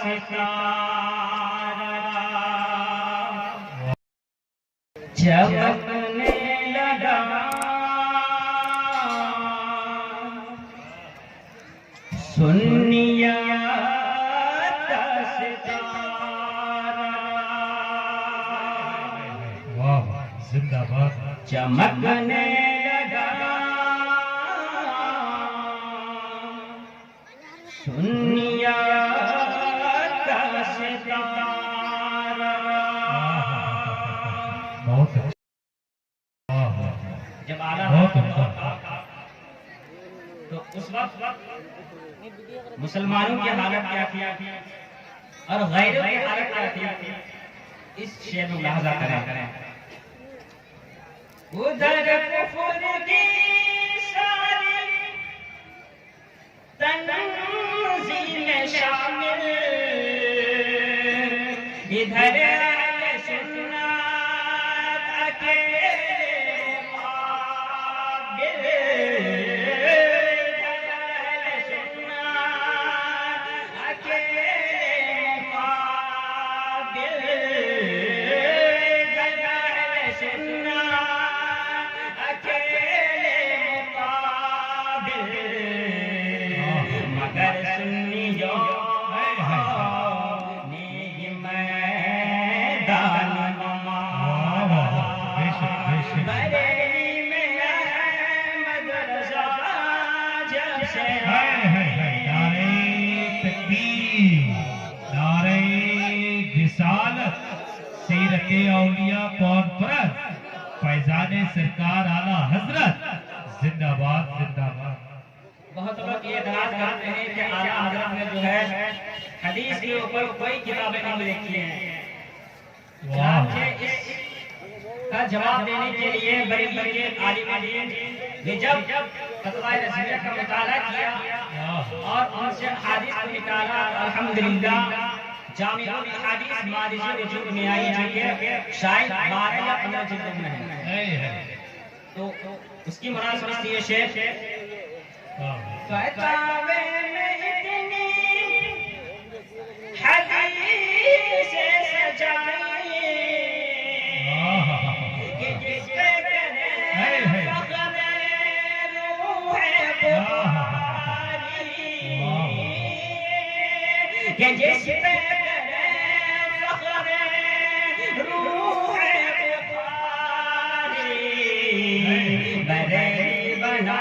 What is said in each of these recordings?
ستارہ چمکنے لگا سنیات کا ستارہ زندہ باد چمکنے لگا سنیات کا ستارہ بہت اچھا جب اعلیٰ بہت اچھا تو اس وقت مسلمانوں کی حالت کیا تھی اور غیروں کی حالت کیا تھی اس شعر میں ملاحظہ کریں ادھر کفر کی ساری تنزیل شامل ادھر اہل سنت اکیلے قابل سیرت اولیاء کانفرنس فیضان سرکار اعلیٰ حضرت زندہ باد زندہ باد بہت لوگ یہ اعتراض کرتے ہیں کہ اعلیٰ حضرت نے جو ہے حدیث کے اوپر کوئی کتابیں نہیں لکھی ہیں چنانچہ اس کا جواب دینے کے لیے بڑی بڑی عالم نے جب فتویٰ رسمیہ کا مطالعہ کیا اور ان سے حدیث کو نکالا الحمدللہ جامع الحدیث مادری وجود میں آئی ہے شاید 12 یا 15 جلد میں ہے تو اس کی مناسبت سے یہ شعر فتاوے میں اتنی حدیث سجائی کہ جس پہ کرے فخر روح بخاری کہ جس پہ بریلی بنا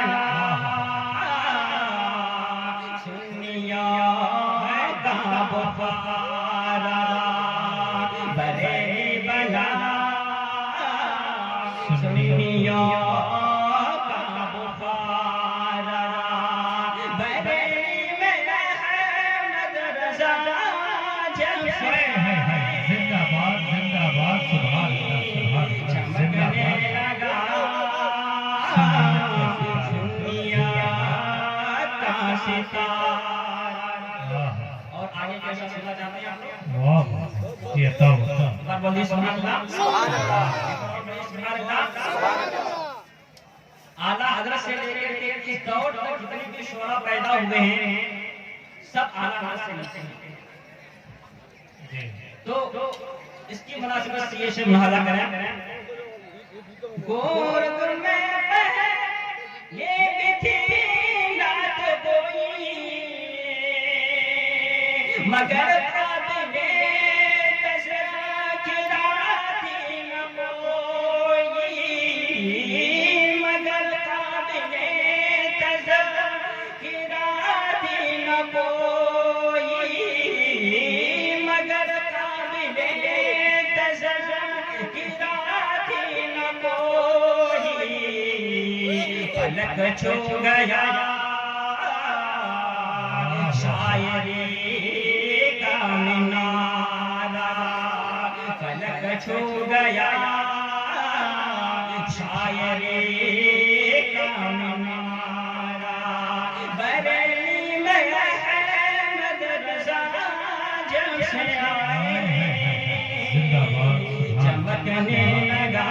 سنیات کا بخارا بریلی بنا سنیات کا بخارا بریلی میں احمد رضا جب سے زندہ باد سبحان اللہ زندہ باد اور آگے کیسا سنا جاتے ہیں واہ یہ تو بولیے سبحان اللہ اعلیٰ حضرت سے لے کر کے اس دور تک جتنے بھی شعراء پیدا ہوئے ہیں سب اعلیٰ حضرت سے ملتے ہیں تو اس کی مناسبت سے یہ شعر ملاحظہ کریں گور گر میں یہ بھی تھی نعت گوئی مگر قابل تذکرہ نہ کوئی مگر قابل تذکرہ نہ کوئی مگر قابل تذکرہ نہ کوئی فلک چھو گیا شاعری کا منارہ فلک چھو گیا شاعری کا منارہ بریلی میں احمد رضا جب سے آئے چمکنے لگا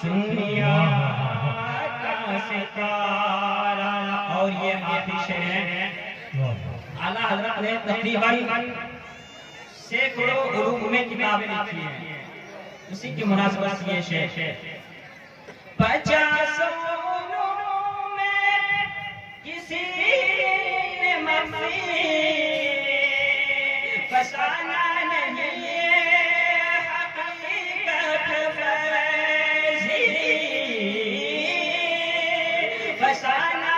سنیات کا ستارہ اور یہ آخری شعر ہے اعلیٰ حضرت نے تقریباً سینکڑوں علوم میں کتابیں لکھی ہیں، اسی کی مناسبت سے یہ شعر ہے 50 علوم میں کسی نے مفی فسانہ نہیں حقیقت فیضی فسانہ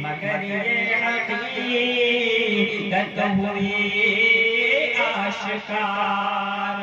مگر یہ حقیقت ہوئی آشکار